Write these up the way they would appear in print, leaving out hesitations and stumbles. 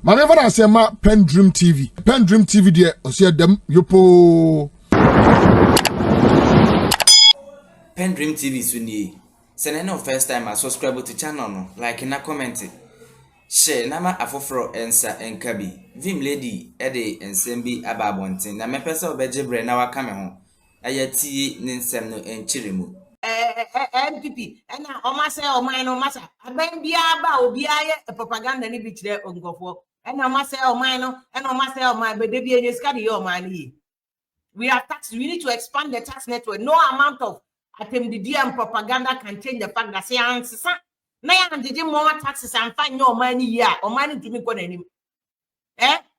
Maneva na sema PENDREAM TV. PENDREAM TV de osia dem yopo. PENDREAM TV suni. Send no first time I subscribe to channel no, like na comment. Share nama afoforo ensa enkabi. Vim lady ede ensembi ababontin. Na mepesa obejebre na waka me ho. Ayati ne nsem no enchiremu. MPP na oma say oman no masa aban bia ba obi aye propaganda ni bi kire ongofo na oma say oman no na oma say oman be de bi enye ska de oman ni. We are tax, we need to expand the tax network. No amount of attempted and propaganda can change the fact that say answer na ya ndije more taxes and find your money here or money to me go anim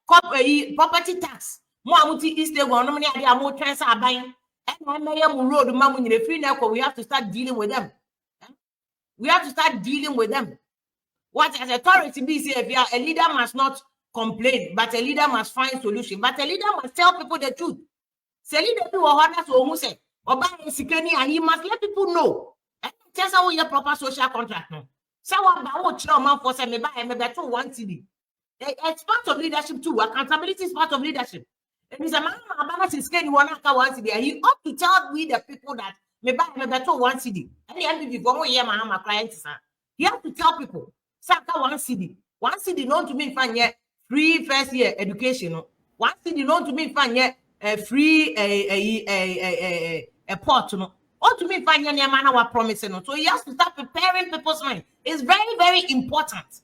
property tax mo amuti east go no money ade amo transfer aban na ya mu road ma mu nyire free na we have to start dealing with them. We have to start dealing with them. What as authority be say if you are a leader must not complain, but a leader must find solution, but a leader must tell people the truth. Say leader be what so who say oba sikani and he must let people know. Just how your proper social contract no. So what ba wo chiro man for say me buy me better 1 CD. It's part of leadership too. Accountability is part of leadership. If it's a man about sikani 1 CD, he ought to tell we the people that me buy me better 1 CD. And the MPP go here my clients sir. He have to tell people saka 1 CD. 1 CD not to mean fan yet free first year education. 1 CD not to mean fan yet free a port no. What to mean find your man our promise no. So he has to start preparing people's mind. It's very, very important.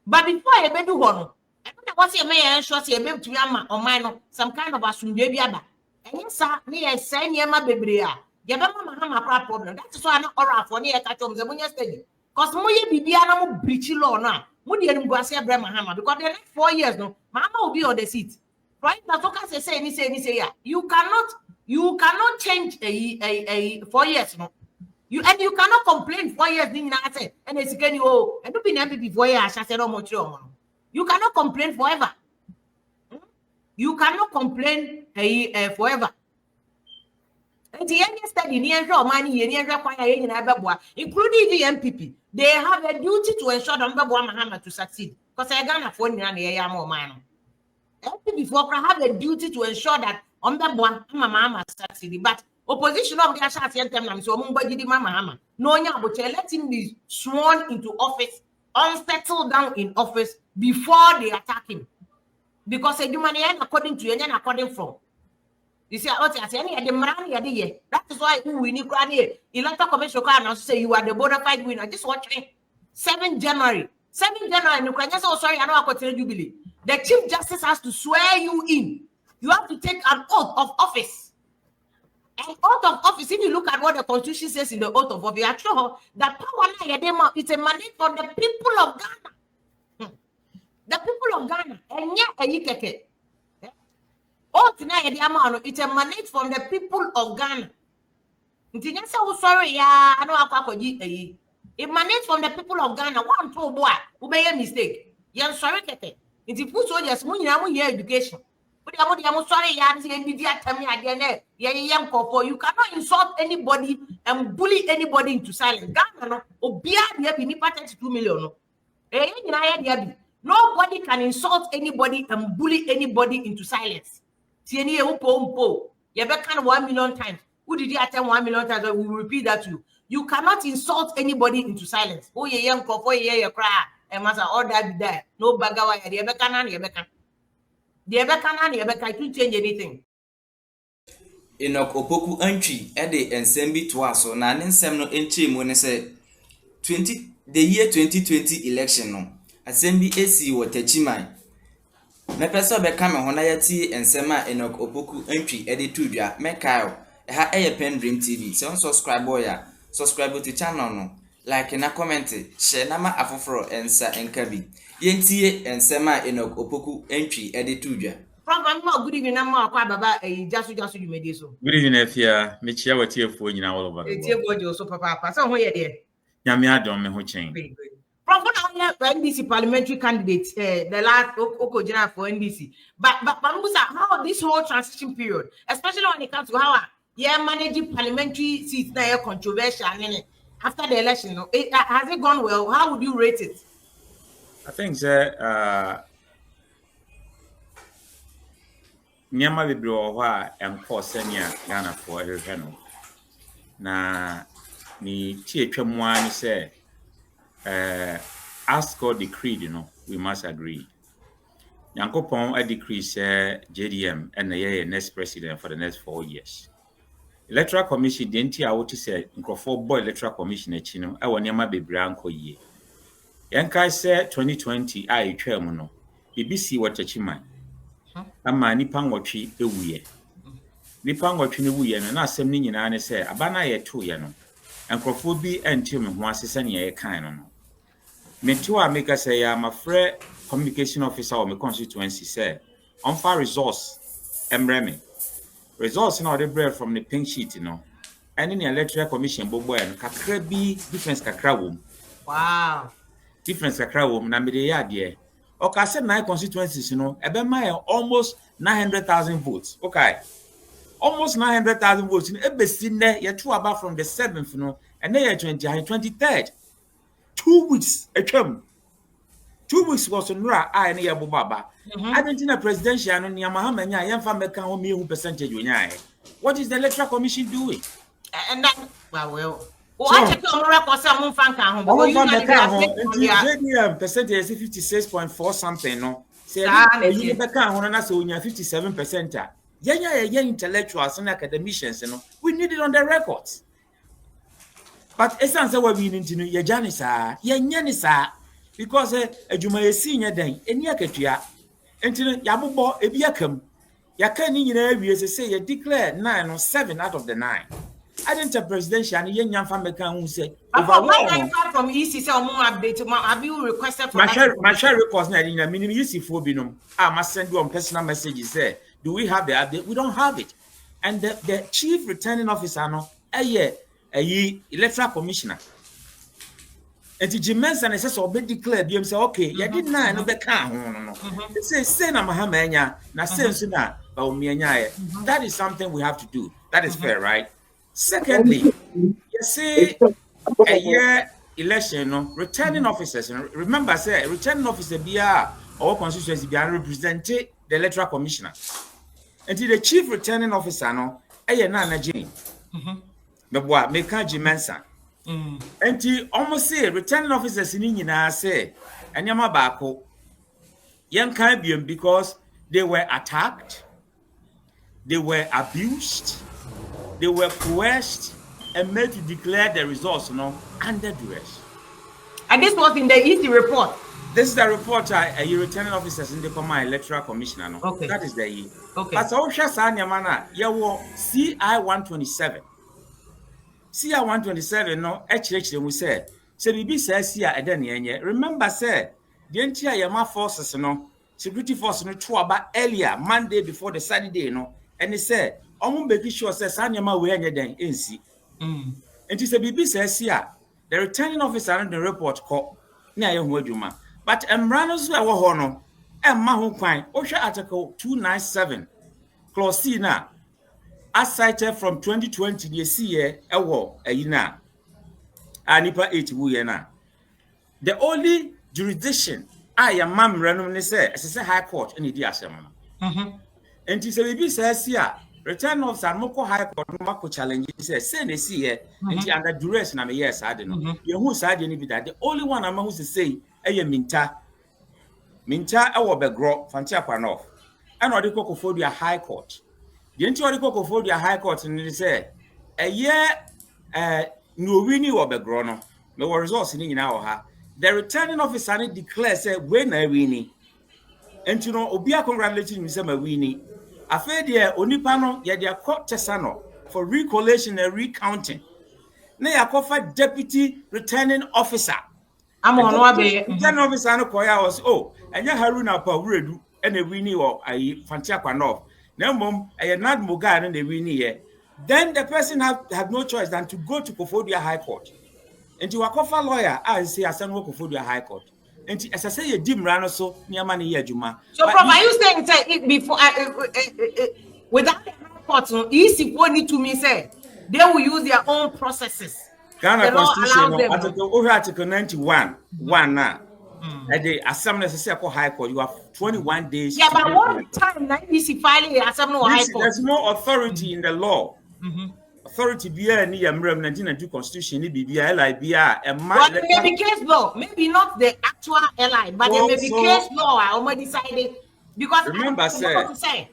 But before I do one, I don't know what's your mayor ensure you able to yama or mine some kind of a baby aba. And yes, sir, me I say yama baby. Yabama problem. That is why I'm not aura for near catch on the moon yesterday. Because Moye Bibiana will breach law now. Moody and Guasia Brahma because the next 4 years no, Mama will be on the seat. Right? That's what I say, yeah. You cannot change a 4 years, no. You cannot complain 4 years didn't say and it's again you and do be MPP 4 years I said much. You cannot complain forever. You cannot complain forever. And the end study near money including the MPP, they have a duty to ensure that Mahama to succeed. Because I can't afford more man. Before I have a duty to ensure that Mama succeed. But opposition of the Asha so Mama no let him be sworn into office, unsettled down in office before they attack him. Because a human according to you and according from. You see, that is why we need Electoral Commission can say you are the bona fide winner. Just watching 7 January. 7 January, you can just sorry, I know I continue jubilee. The Chief Justice has to swear you in. You have to take an oath of office. An oath of office, if you look at what the Constitution says in the oath of office, you are sure that power is a mandate for the people of Ghana. The people of Ghana. And yet, oath it's a mandate from the people of Ghana. Sorry, I know it mandates from the people of Ghana. One told boy who made a mistake. You're sorry, Kete. It's a put soldiers, money, education. But I'm sorry, you cannot insult anybody and bully anybody into silence. Ghana, no, 2 million. Nobody can insult anybody and bully anybody into silence. You can 1 million times. Who did you attend 1 million times? We will repeat that to you. You cannot insult anybody into silence. Oh, yeah, young for you cry. And must all that be there. No bagawa, the Ebeka. The Ebeka, I can't change anything. Enoch Opoku entry ede ensembi to aso na ne nsem no entry mu ne say the year 2020 election no assembly AC watachiman me pesa be ka me ho na yati ensem a Enoch Opoku entry ede to dua me kaio ha PENDREAM TV so subscribe ya subscribe to channel no like na comment share na ma afoforo ensa enkabi yentie ensem a Enoch Opoku entry ede to dua. Good evening, Baba. Just you made so. Good evening, Efia. Mechia what here for you now all over. So papa. So where there? Yamia don't me who change. From NDC parliamentary candidates, the last Okojana for NDC. But how this whole transition period, especially when it comes to how managing parliamentary seats now controversial after the election, has it gone well? How would you rate it? I think that Nyama bebre wɔ hɔ a ɛnkɔ sɛnea Ghana for ɛhwehwɛ no. Na ni tie twam wa ni sɛ as God decreed, we must agree. Yankopon a decree say JDM and the next president for the next 4 years. Electoral Commission didn't I what to say for boy Electoral Commission a chino I want yama be branco ye. Yankai say 2020 I no. BBC what a chiman. Ama nipan watchi a wuye. Nipan watchi no wuye and not sending in an say abana ye 2 no. And Crawford and Tim once is any a kind no. Me too I make us say I'm a free communication officer of my constituency say on far resource embreme. Results now they bread from the pink sheet, and in the Electoral Commission, bobo and kakra bi difference kakra wom. Wow. Difference kakra wom na me dey adie. Okay, I said 9 constituencies, Ebema almost 900,000 votes. Okay. Almost 900,000 votes. Ebesi ne ye two about from the 7th, and then 23rd. 2 weeks etwam. 2 weeks was on ra I ne yabo baba. Argentina presidential no niama manya yemfa meka ho me percentage onya. What is the Electoral Commission doing? And that well what check on record say am fan kan ho JDM percentage is 56.4 something no. Say you beka ho na say onya 57%. Yenya intellectuals and academicians we need it on the records. But essence we need to know ye janisa yenya ni sa because adwuma yesi nya dan eni akatua entino yabobo ebi akam yaka ni nyina awie say ye declare 9 or 7 out of the 9 identity presidential and yenya mfa meka hu say from EC say omo update have you requested for my share records na nyina minimum EC for binom ma send you on personal messages say do we have the update? We don't have it. And the chief returning officer electoral commissioner and the Jimenez and says or be declared you say okay you did na no be kan no say na mahamanya na sense na ba omianya that is something we have to do. That is fair, right? Secondly, you see a year election returning officers remember say returning officer bia or constituency bia represent the electoral commissioner and the chief returning officer na Jane Beboa meka Jimensa and almost say returning officers in nyina say anyama baako yan kan biom because they were attacked, they were abused, they were coerced and made to declare the results under duress. And this was in the EC report. This is the report you returning officers in the Electoral Commissioner. Okay. That is the E. Okay. But Osha Sanyamana, you CI 127. CI 127 no HH we say BB says here remember say the entire Yama forces security force no two about earlier Monday before the Saturday and he said make sure says Sanyama we any den NC. And he said BB says here the returning officer on the report call near your but Emranos were hono and Mahu Quine Osha article 297 clause C now. As cited from 2020, you see a war a yina. Anipa 8 wuyena. The only jurisdiction I am mam randomly say as a high court in the DISASSOCIATES. And to say we says here, return of Sanmoko High Court Mako challenge says send a see here and under duress and yes, I don't know. You who side any that the only one I'm who say a minta our begro Fantia Panoff. And what the cocoa for the High Court. The entire for the High Court and they say a year no winning or begrono, no results in our the returning officer declares when I winning. And you know, Obia congratulating me some winning. I feel the Onipano, ya their court tesano for recollation and recounting. Nay, I call deputy returning officer. I'm on one day. Returning officer no koya was and ya Haruna pa redu and a winning or a Fantia Panoff. No, mom, I am not Mugan and the winning here. Then the person have no choice than to go to Kofodia High Court. And to a Kofa lawyer, I say, I send Kofodia High Court. And as I say, a dim rano so near money here, Juma. So, Prof, are you saying it before without the High Court, easy for need to me say they will use their own processes. Ghana Constitution, Article 91, 1 now. At the assembly high court, you have 21 days. Yeah, but what time NDC filing assembly or high court? There's no authority in the law. Authority be a near 1992 constitution, BBI, but maybe case law, maybe not the actual LI, but there may be case law. I already decided because remember, I want to say,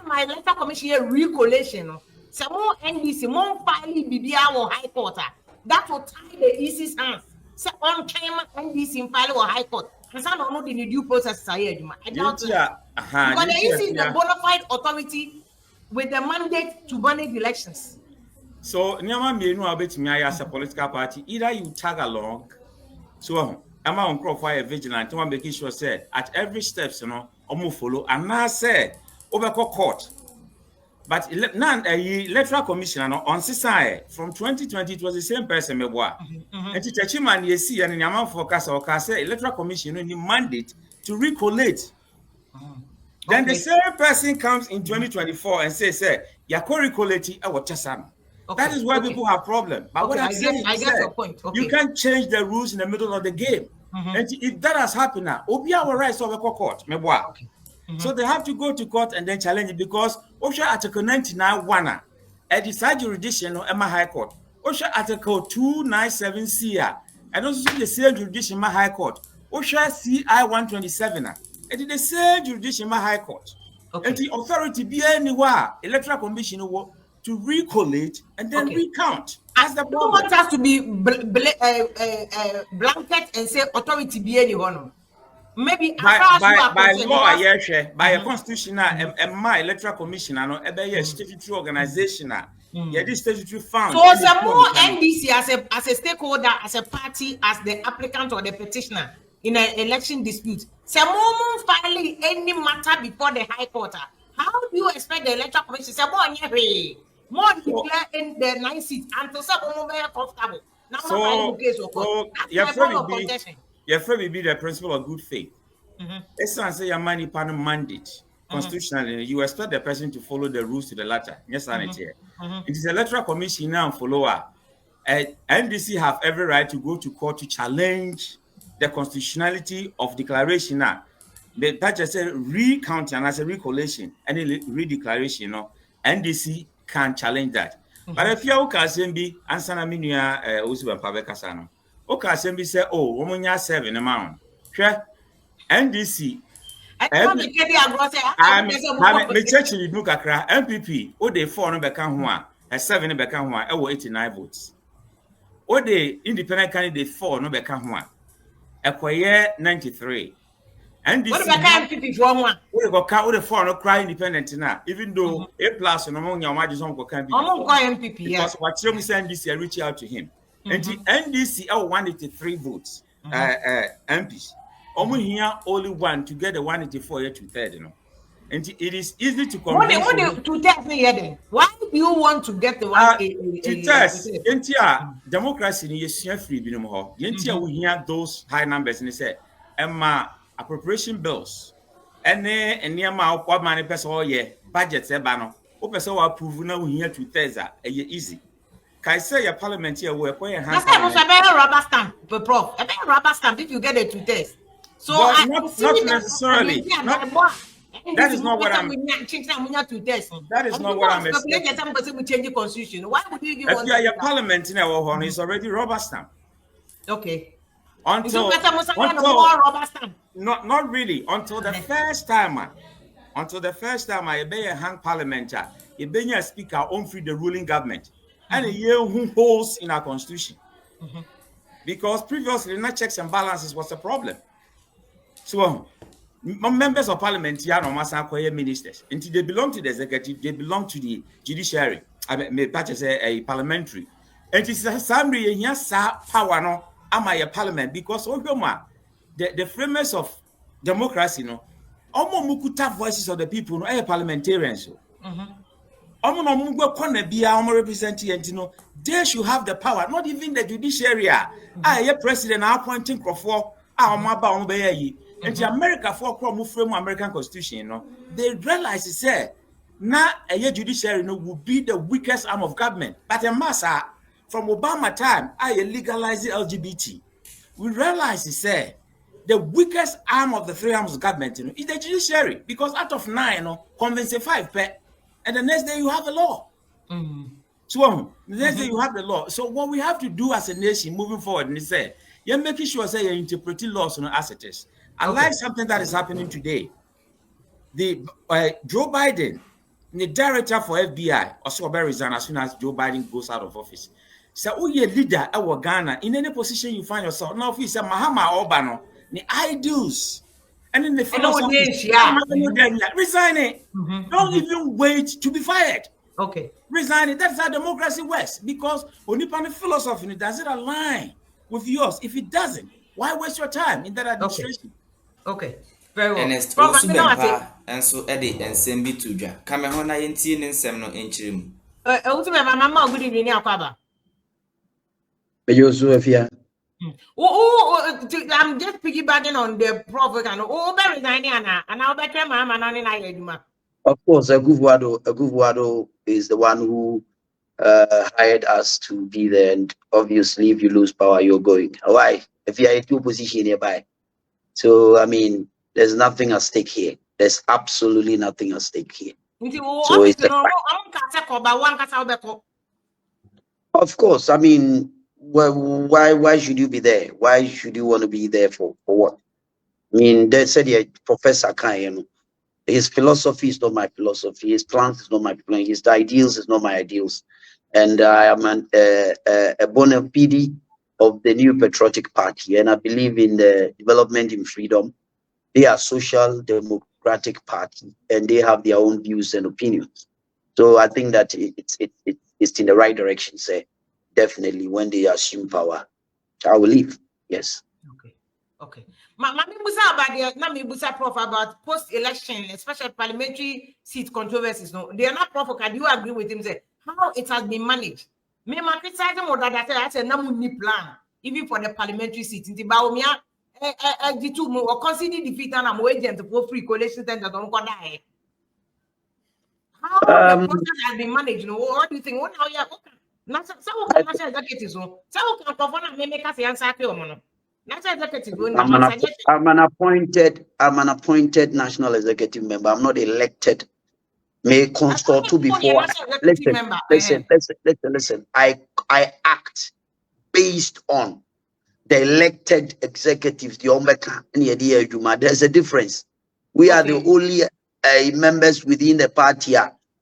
my electoral commission here recollation. So more NDC, more filing BBI or high court. That will tie the EC's hands. So on time NDC in filing or high court. And some don't know the due process. I doubt it. Because the EC is the bona fide authority with the mandate to manage elections. So, Nyama may know about me as a political party. Either you tag along, so I'm on crop fire vigilant. I'm making sure said at every step, I'm follow. And now said over court. But none electoral commission on side from 2020 it was the same person. And to Chachiman you see and Nyama focus or say electoral commission need mandate to recollate. Then the same person comes in 2024 and says, "You're co-recollating our chasam." That is where people have problem. But what I'm saying is your point. You can't change the rules in the middle of the game. And if that has happened now, Obi our rights over court. So they have to go to court and then challenge it because OSHA Article 99 1 at the side jurisdiction of Emma High Court. OSHA Article 297C and also the same jurisdiction of High Court. OSHA CI 127 it is the same jurisdiction of High Court. And the authority be anywhere electoral commission to recollate and then recount. That's the problem. No one has to be blanket and say authority be anyone. Maybe by law, yes, by a constitution and my electoral commission and a statutory organization. Yeah, this statutory found. So some more NDC as a stakeholder, as a party, as the applicant or the petitioner in an election dispute. Some more filing any matter before the High Court. How do you expect the electoral commission to say more declare in the 9 seats until some more very comfortable? Now, so your friend will be the principle of good faith. It's not say your money panel mandate constitutionally. You expect the person to follow the rules to the letter. Yes, it is electoral commission now follower. NDC have every right to go to court to challenge the constitutionality of declaration now. That just a recounting and as a recollation, any redeclaration, NDC can challenge that. But if you are be answer na minua Owusu Bempah kasa no. Okasembi say womunya 7 amount. Hwe NDC me church ni du kakra MPP o de 4 no beka ho a 7 no beka ho a e wo 89 votes. O de independent candidate 4 no beka ho a ekoye 93. NDC what about MPP for one? O de 4 no cry independent na even though A+ no mo nya ma jison ko kan MPP because what you say NDC reach out to him. And the NDC 183 votes MPs. Here only one to get the 184 here to 30, and it is easy to convince. What to test me here? Why do you want to get the 184? To test. Democracy is free. We hear those high numbers and they say, "Emma appropriation bills, and near my what money person budget ebano. O person approve now we hear to test easy." I say your parliament here will put your hands. That's a rubber stamp, prof. A rubber stamp if you get it to test. So not necessarily. That is not what I'm. That is not what I'm expecting. We change the constitution. Why would you give? If you are your parliament in our home, it's already rubber stamp. Okay. Until not really. Until the first time. I be a hang parliament. You be a speaker on free the ruling government. And a year who holds in our constitution. Because previously, not checks and balances was a problem. So, members of parliament here no matter ministers. Until they belong to the executive, they belong to the judiciary. I mean, a parliamentary. And it is some here power no am a parliament because the framers of democracy mukuta voices of the people no parliamentarians. They should have the power, not even the judiciary. President appointing Crawford, and the America for American Constitution, they realize now a judiciary would be the weakest arm of government. But a massa from Obama time, legalize LGBT. We realize the weakest arm of the three arms of government, is the judiciary, because out of 9, convince 5 pet, and the next day you have a law. So the next day you have the law. So what we have to do as a nation moving forward, and say, you're making sure say you're interpreting laws as it is. I like something that is happening today. The Joe Biden, the director for FBI, also resign as soon as Joe Biden goes out of office. So, who you leader our Ghana in any position you find yourself now? If you say Mahama Obano, the ideals, and in the philosophy, resign it. Don't even wait to be fired. Resign it. That's how democracy works. Because when you find a philosophy, does it align with yours? If it doesn't, why waste your time in that administration? Very well. Ernest, Owusu Bempah, and so Eddie and Sembi Tuja. Come on, I ain't seen in Semno in Chim. Owusu Bempah, Mama, good evening, Akaba. I'm just piggybacking on the prophet and very Diana, and I'll bet your mama and of course, Aguvuado is the one who hired us to be there, and obviously, if you lose power, you're going. Why? If you are in two position nearby. So, I mean, there's nothing at stake here. There's absolutely nothing at stake here. So it's of course, I mean, why should you be there? Why should you want to be there for what? I mean, they said Professor Khan, his philosophy is not my philosophy, his plans is not my plan, his ideals is not my ideals. And I am a bona fide of the New Patriotic Party, and I believe in the development in freedom. They are social democratic party, and they have their own views and opinions. So I think that it's in the right direction. Say definitely when they assume power, I will leave. Yes. Okay. Mami Busa Prof about post-election, especially parliamentary seat controversies. No, they are not Prof. Can you agree with him? Say how it has been managed. Me ma criticize more that that's a namu plan even for the parliamentary seat. Inti ba omia G2 mo or consider defeat and am agent for free coalition then that don't die. How the process has been managed? You know, what do you think? What how you okay? National executives. So can perform and make us answer to I'm an appointed national executive member. I'm not elected. May consult to before. Listen. I act based on the elected executives. There's a difference. We are the only members within the party.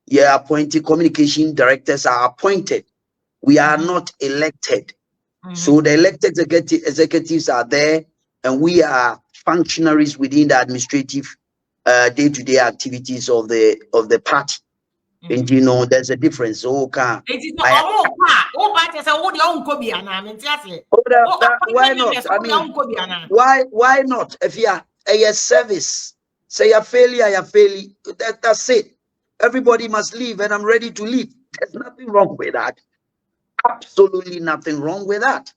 Yeah, appointed communication directors are appointed. We are not elected. So the elected executives are there, and we are functionaries within the administrative day-to-day activities of the party. And you know, there's a difference. So why not? I mean, why not? If you are a service, say you're failure, that's it. Everybody must leave, and I'm ready to leave. There's nothing wrong with that. Absolutely nothing wrong with that.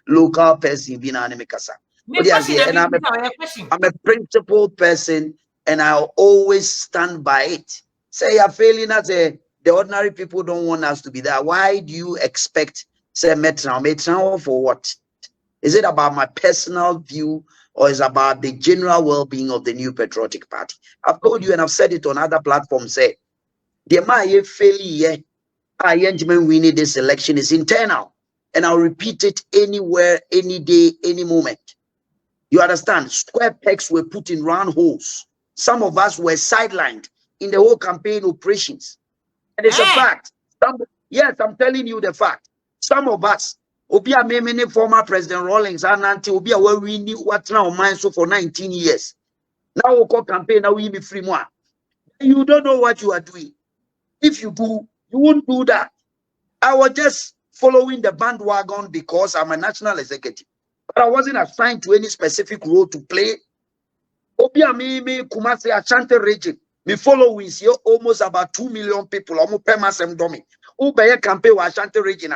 Local person I'm a principled person, and I'll always stand by it. Say you're failing as the ordinary people don't want us to be there. Why do you expect say metro for what? Is it about my personal view, or is it about the general well-being of the New Patriotic Party? I've told you, and I've said it on other platforms, say the failure winning this election is internal, and I'll repeat it anywhere, any day, any moment. You understand? Square pegs were put in round holes. Some of us were sidelined in the whole campaign operations, and it's a fact. Yes, I'm telling you the fact. Some of us, Obia Memene, former President Rawlings, and until Obia where we knew what now mine so for 19 years. Now we call campaign, now we be free more. You don't know what you are doing. If you do, you won't do that. I was just following the bandwagon because I'm a national executive. But I wasn't assigned to any specific role to play. Obia me Kumasi Ashanti region. Me followings here almost about 2 million people. Almost per masem domi. Ubaya campaign wa Ashanti region.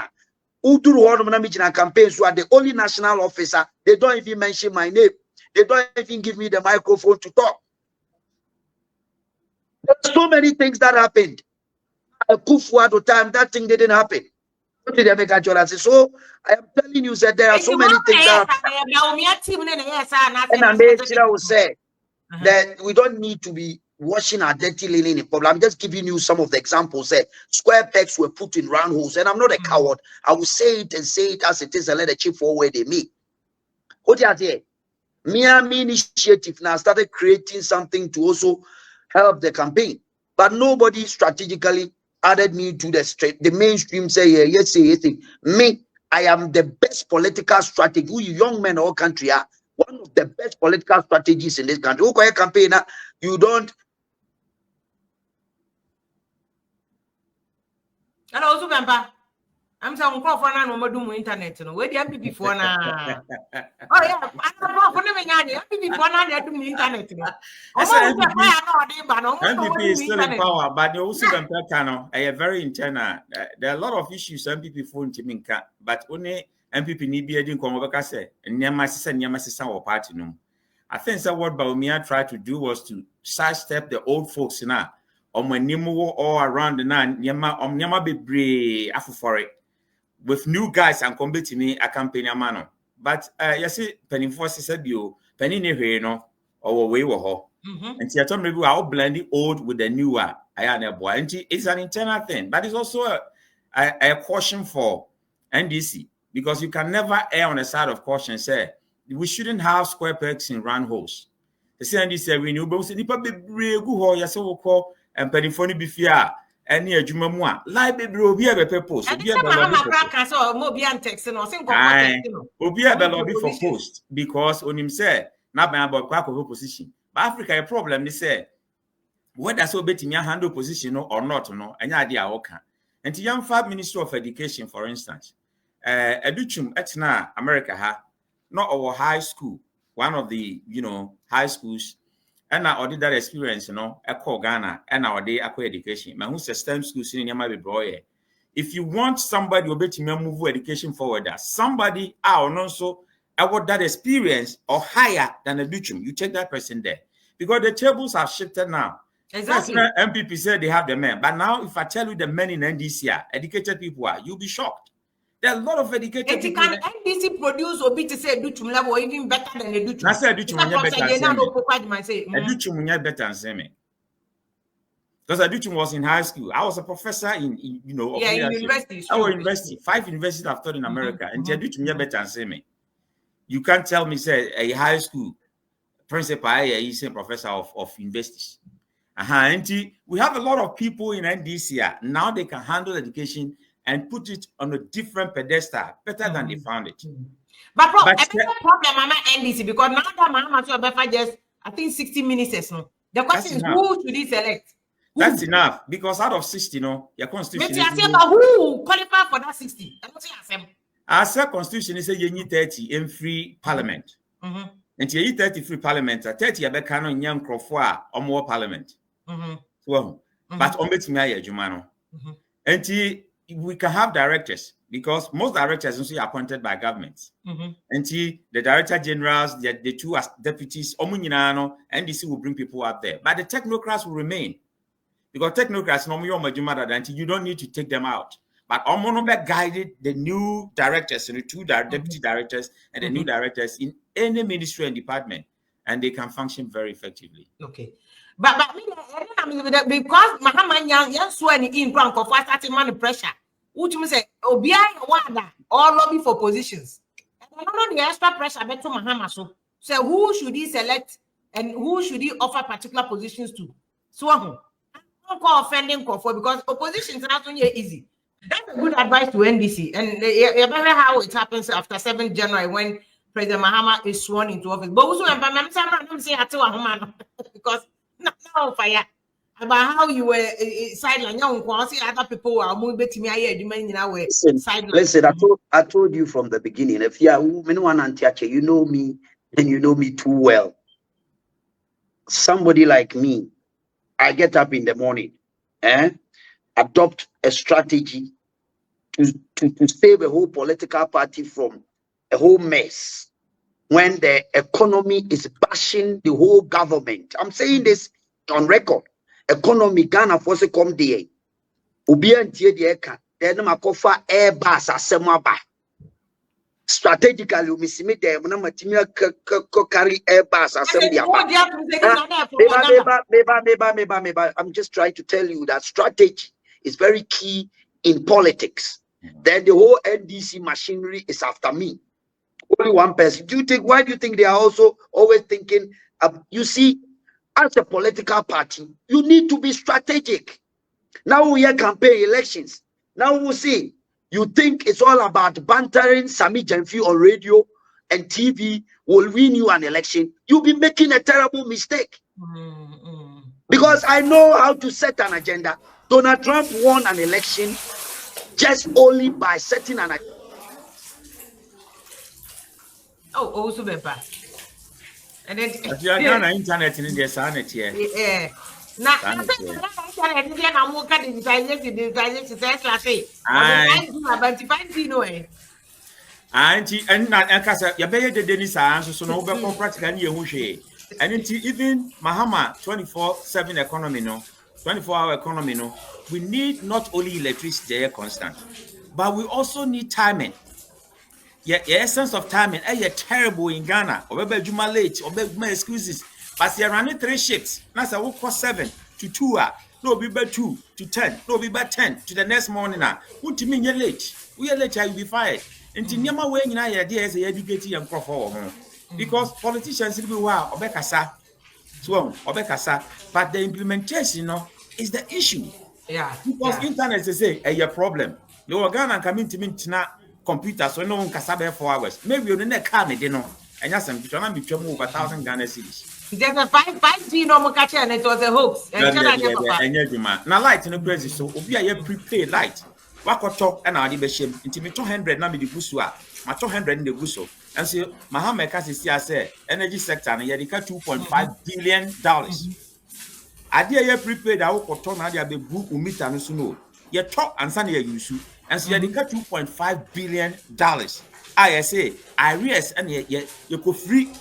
Uduru Hormona campaign, so are the only national officer. They don't even mention my name. They don't even give me the microphone to talk. There's so many things that happened. At Kufuor time, that thing didn't happen. So I am telling you that there are so many things that and I made sure will say that we don't need to be washing our dirty linen in public. I'm just giving you some of the examples. Square pegs were put in round holes, and I'm not a coward. I will say it and say it as it is and let the chip fall where they meet. What you say? Miami initiative now started creating something to also help the campaign, but nobody strategically added me to the mainstream. Say yes, me. I am the best political strategy. Who you young men all country are one of the best political strategies in this country. Who can campaign? You don't. And also, Bempah, I'm saying, call for an do internet. No, where the MPP for na? Oh yeah, I'm not for them. MPP for na they do internet. MPP is still in power, but you also Bempah are very internal. There are a lot of issues MPP phone to me, but only MPP need be adding come say and Nyama or party no. I think that what Baumia tried to do was to sidestep the old folks now. When Nimu all around the Nyama be brave for it. With new guys and come to me a campaign a man. But you see, Penny Force said you Penny no or way ho. And see, I told me we are blend the old with the new one. I am a boy. And it's an internal thing, but it's also a caution for NDC. Because you can never err on the side of caution. Say we shouldn't have square pegs in round holes. The CND said we knew, but we said, "Nipa be brave, go ho, yes, we call and penifoni be fear, and near Jumamua, like be bro, be a purpose." And this is my crack, so Mobian text, and I think be a lobby for post because on him said, not by about crack of opposition. But Africa, a problem, they say, whether so betting your handle position or not, no, any idea, okay. And the young fab Minister of Education, for instance. Educhum etna America ha not our high school, one of the high schools, and I did that experience, I call Ghana and our day education. Man, who's a STEM school senior my boy. If you want somebody to move education forward, somebody also about that experience or higher than Educhum, you take that person there. Because the tables have shifted now. Exactly. MPP said they have the men, but now if I tell you the men in NDC are educated people are, you'll be shocked. There are a lot of educated people. Can NDC produce or be to say Educhum level or even better than Educhum? I said Educhum better than Seme. Because Educhum was in high school. I was a professor in university. I was university. 5 universities I've taught in America. And Educhum better than Seme. You can't tell me say a high school principal is a professor of universities. And we have a lot of people in NDC now they can handle education and put it on a different pedestal, better than they found it. But problem, I'm at NDC because now that Mama Bempah just, I think 60 minutes. No. The question is, who should he select? That's enough because out of 60, your constitution. But you about who qualify for that 60? Our constitution is you need 30 in free parliament. And you need 30 free parliament. 30 you can on young crofwa or more parliament. Well, but on bet me Jumano. And we can have directors because most directors also are appointed by governments. And the director generals, the two as deputies, NDC will bring people up there. But the technocrats will remain. Because technocrats normally you don't need to take them out. But Omonobe guided the new directors and the two deputy directors and the new directors in any ministry and department, and they can function very effectively. Okay. But because Mahaman Yang swear in Frank of starting money pressure, which means Obia Wanda all lobby for positions. And I don't know the extra pressure bet to Mahama. So who should he select and who should he offer particular positions to? So I'm not offending for because oppositions are not so easy. That's a good advice to NDC. And you better how it happens after 7th January when President Mahama is sworn into office. But also I'm saying because now fire about how you were sideline. Other people were moving to me. Listen, I told you from the beginning. If you are you know me and you know me too well. Somebody like me, I get up in the morning, adopt a strategy to save a whole political party from a whole mess. When the economy is bashing the whole government. I'm saying this on record. Economy Ghana force come there. Ubia ntie de eka. then makofa airbus asemaba. Strategically, we see me there. When I'm carry airbus assembly. I'm just trying to tell you that strategy is very key in politics. Then the whole NDC machinery is after me. Only one person. Why do you think they are also always thinking? You see, as a political party, you need to be strategic. Now we are campaign elections. Now we'll see. You think it's all about bantering Sami Jenfi on radio and TV will win you an election. You'll be making a terrible mistake. Because I know how to set an agenda. Donald Trump won an election just only by setting an agenda. Oh, Owusu Bempah. And then if you are going on internet in the sanity here. Yeah. Now, I think I'm more and Kasa, you better the Dennis answer, so no better practically you and even Mahama 24/7 economy, no 24-hour economy, no. We need not only electricity constant, but we also need timing. Yeah, the essence of timing, terrible in Ghana, or maybe Juma late, or maybe excuses. But you're running 3 shifts. That's a work for 7 to 2 hours. No, be by 2 to 10. No, be by 10 to the next morning. What do you mean you're late? We are late, you'll be fired. And in your way, you idea is educated and crop because politicians will be wow, Obekasa. So, Obekasa. But the implementation, is the issue. Yeah. Because internet is a problem. You are Ghana coming to me computer, so no one can sub 4 hours. Maybe you're in a car, and yes, I'm trying to be over 1,000 Ghana cedis. There's a 5G normal catcher, and it was a hoax. Now, light in the crazy, so we are prepaid light. Wako talk and I'll be shame. Until me 200 na me the busua. My 200 in the buso. And so Mahama Kasi say energy sector and yadika $2.5 billion. I dear prepaid I will turn out the book umita no suno. You talk and send your use. And so yadika $2.5 billion. I say I rest and you could free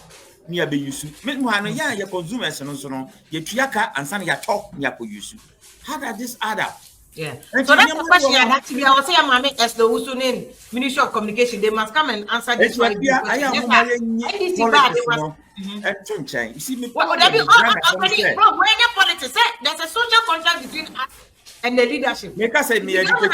near be use. Make muhano ya your consumers and so you triaka and send your talk near use. How does this add up? Yeah. So that's the question I had to be. I was saying, Mami, as the Owusu name, Ministry of Communication, they must come and answer this question. You see me. Politics. There's a social contract between us and the leadership. Make us say me educate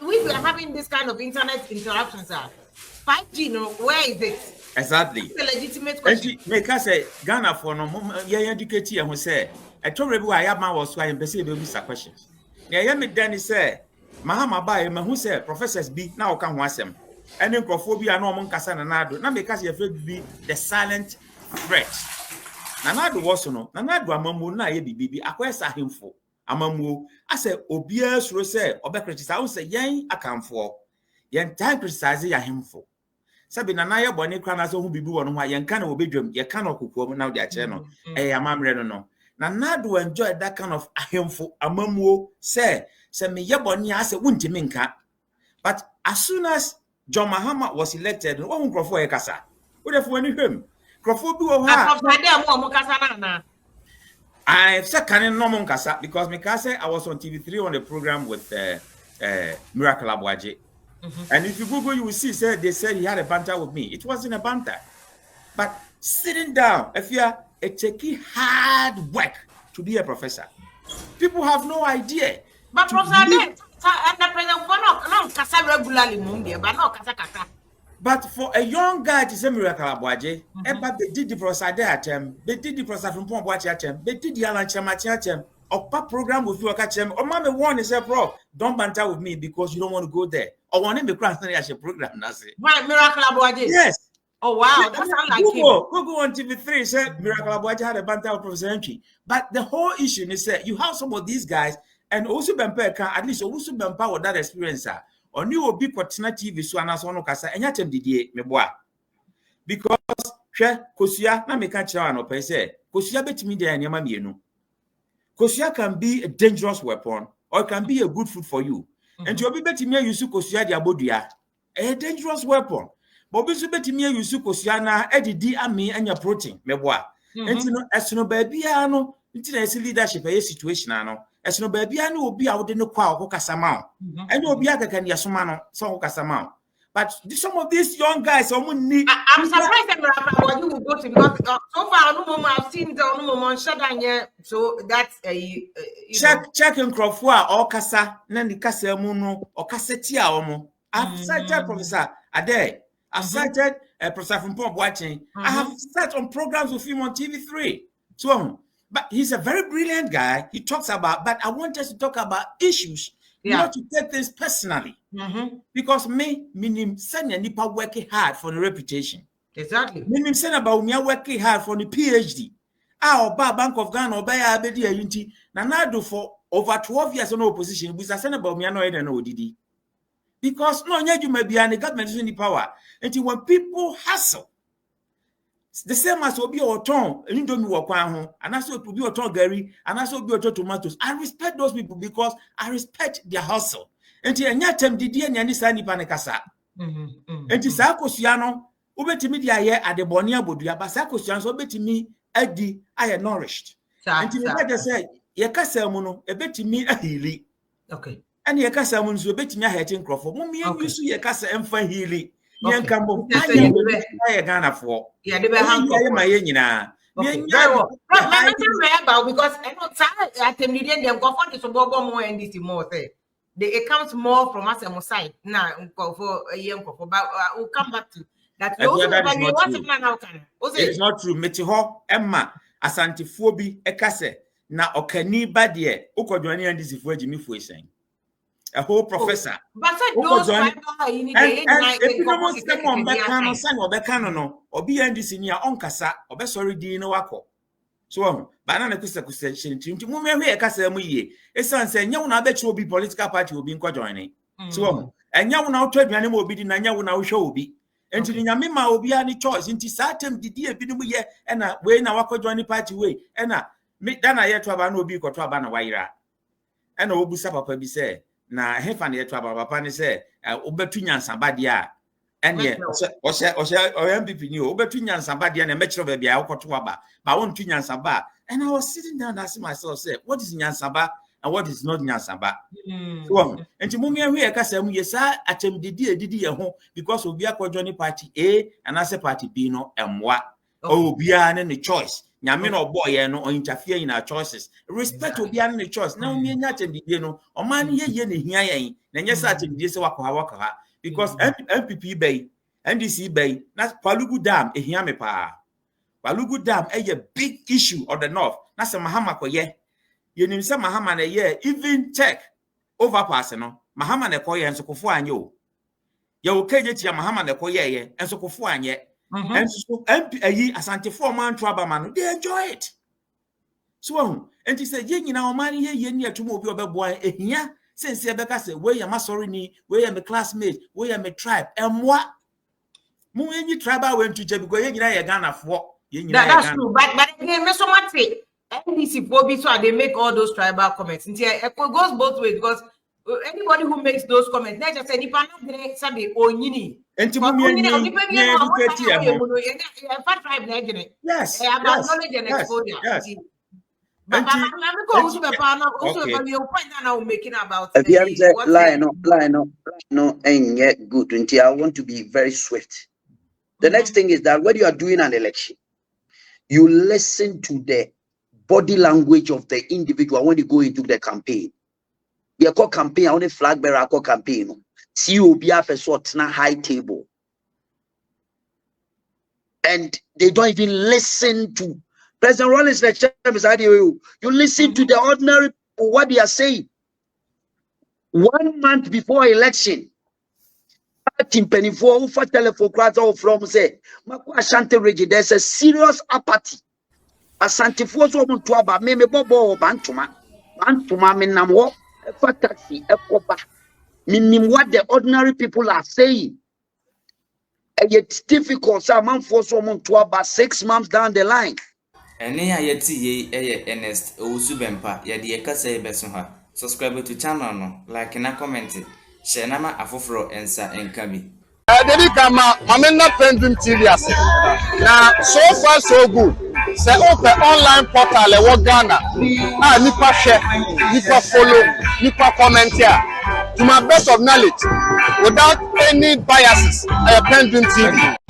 we were having this kind of internet interruptions. 5G, where is it? Exactly. It's a legitimate question. Make us say Ghana for no educate and we say. I told you I have my was why I'm basically questions. Yeah, me Danny say, Mahama by who say professors be now can was them. And then crophobia no mon Casana Nado, not because you afraid to be the silent threat. Nanado was no, Nanado amamu na ye bibi, akwesa him for. Amamu, I say, Obias Rose, Obecritis, I will say, Yang, I come for. Yan time criticizing him for. Sabina Naya Bonnie Cranas who be one why Yan can obey them, you cannot cook now their channel. Eh, Amam Reno. Now, Nadu enjoy that kind of ahemfo amamuo say me yeboni ase wunti minka. But as soon as John Mahama was elected, one Crawford Ekasa. What if when him? Crawford do I said can no Moncasa because Mikase I was on TV3 on the program with Miracle Abwaje. And if you Google, you will see they said he had a banter with me. It wasn't a banter. But sitting down, if you are it's taking hard work to be a professor. People have no idea. But Professor, but for a young guy to say Miracle Abwaje, they did the professor there at him. They did the professor from Pomwachi at him. They did the Alan Chamati at him. Or program with you at him. Or Mamma one is a prof. Don't banter with me because you don't want to go there. Or one name the class as a program. That's it. Right, Miracle Abwaje. Yes. Oh wow, that sounds like Google on TV3 said Miracle Abwaje had a banter with Professor Entry. But the whole issue is that you have some of these guys, and also Bempah can at least also Bempah with that experience. Or new will be Kotina TV so and so no kasa and yatem didie meboa. Because Kosia na meka kira no pe say Kosia betimi dey anyama mienu. Kosia can be a dangerous weapon or it can be a good food for you. And you be betimi use Kosia dia bodua. A dangerous weapon. But be betimi use Kosia na edidi ami anya protein meboa. Enti no esono ba bia no nti na esi leadership e situation ano esno ba bia na obi a wo de no kwa wo kasama o ene obi akaka ne yesoma no so wo kasama o. But some of these young guys, I'm surprised that you will go to, because so far no more I've seen the no more Shadanya, so that's a check in Crawford or Casa, Nandi Casa Muno or Cassetia Omo. I've cited Professor Ade, I've cited Professor from Pop watching. I have sat on programs with him on TV3. So, but he's a very brilliant guy. He talks about, but I want us to talk about issues. Not to take things personally. Because meaning send a nipa working hard for the reputation. Exactly. Meaning send about me working hard for the PhD. Our Bank of Ghana or by Abedi Unity. Now do for over 12 years on opposition. We send about me and ODD. Because no, you may be an government in the power. Until when people hustle. The same as Obi or Tom, and you don't work home, and I saw Obi or Tom Gary, and I saw Obi or tomatoes. I respect those people because I respect their hustle. And the Anyatem did any Sani Panacasa. And the Sarkosiano, Ubeti me at the Bonia Budia, but Sarkosians obeti me at the I am nourished. And the say, Yakasamuno, a beti me a healy. Okay. And Yakasamun's a beti me a hating Crawford. Mummy, you see Yakasa and fine healy. Young Cambo, I Ghana for. Yeah, they were my yena. Because I know at the median, they go for the suburban more and this more. It comes more from us on side now for a young couple, but we'll come back to that. It's not true. Metiho, Emma, Asantifobi, Ekase, na Okani Badie, Okodwani and this is where Jimmy Fue saying. A whole professor. But those if you don't step on Becano, son or Becano, or be in this in your own casa, or Bessorry Dino Wako. So, Banana Kusa Kusation, to move away a Casamuye. A son said, you will bet you will be political party will be joining. So, and you will now trade your animal bidding, and you will now show be. And to Yamima will be any choice. Into Satem, the dear Binuye, and a way now Wako joining party way, and a make Dana yet to have no big or Trabana Waira. And Obusa Papa be said. Na hefa ne etwa papa ne se obetu nyansaba dia ene o se MPP ni obetu nyansaba dia na mechiro ba bia akoto aba ba wontu nyansaba. And I was sitting down asking myself, say, what is nyansaba and what is not nyansaba? So enti mumia hwe e kasa mu yesa atem didi ye ho because obi akwadwo party A and as party B no emwa obi a ne choice. Nyame no boy no interfere in our choices. Respect obi an the choice. Now me nya atendie no o man ye ne hia yen. Na nya sa atendie se waka ha because MPP bay, NDC bay, na Palugu Dam e hia me pa. Palugu Dam a big issue on the north. Na se Mahama koye. Ye nim se Mahama na ye even check overpass no. Mahama na koye enso kofo anyo. Ye o keje tia Mahama na koye ye enso kofo anye. And so Asante for man Trabaman, they enjoy it. So, and he said, Yen, our money here, near to move your boy, and here, since Rebecca said, where am I sorry, where am a classmate, where am a tribe, and what? Moving tribe went to Jebgo, you Ghana for. That's true, but again, so much NDC Bobby, so they make all those tribal comments. And here, it goes both ways because anybody who makes those comments, they just say, if I'm not Sabi or Yini. And to me, yes, no, and yet good. Until I want to be very swift. The next thing is that when you are doing an election, you listen to the body language of the individual when you go into the campaign. You call campaign, only flag bearer call campaign. COB sort na high table. And they don't even listen to President Rollins lecture. You listen to the ordinary people, what they are saying. 1 month before election, from say, Ashanti region, there's a serious apathy. Ashanti force woman to about me bobo bantuma minamwo taxi ekoba. Meaning what the ordinary people are saying. And it's difficult. So man force someone to about 6 months down the line. And yeti ye Ernest Owusu Bempah ye de kasa beso ha. Subscribe to channel no, like na comment, share na ma afoforo ensa enka bi. Dedi kama mamenna PENDREAM TV ase. Na so far so good. Say open online portal e wo Ghana. Ah, nipa share, nipa follow, nipa comment here. To my best of knowledge, without any biases, I PENDREAM TV.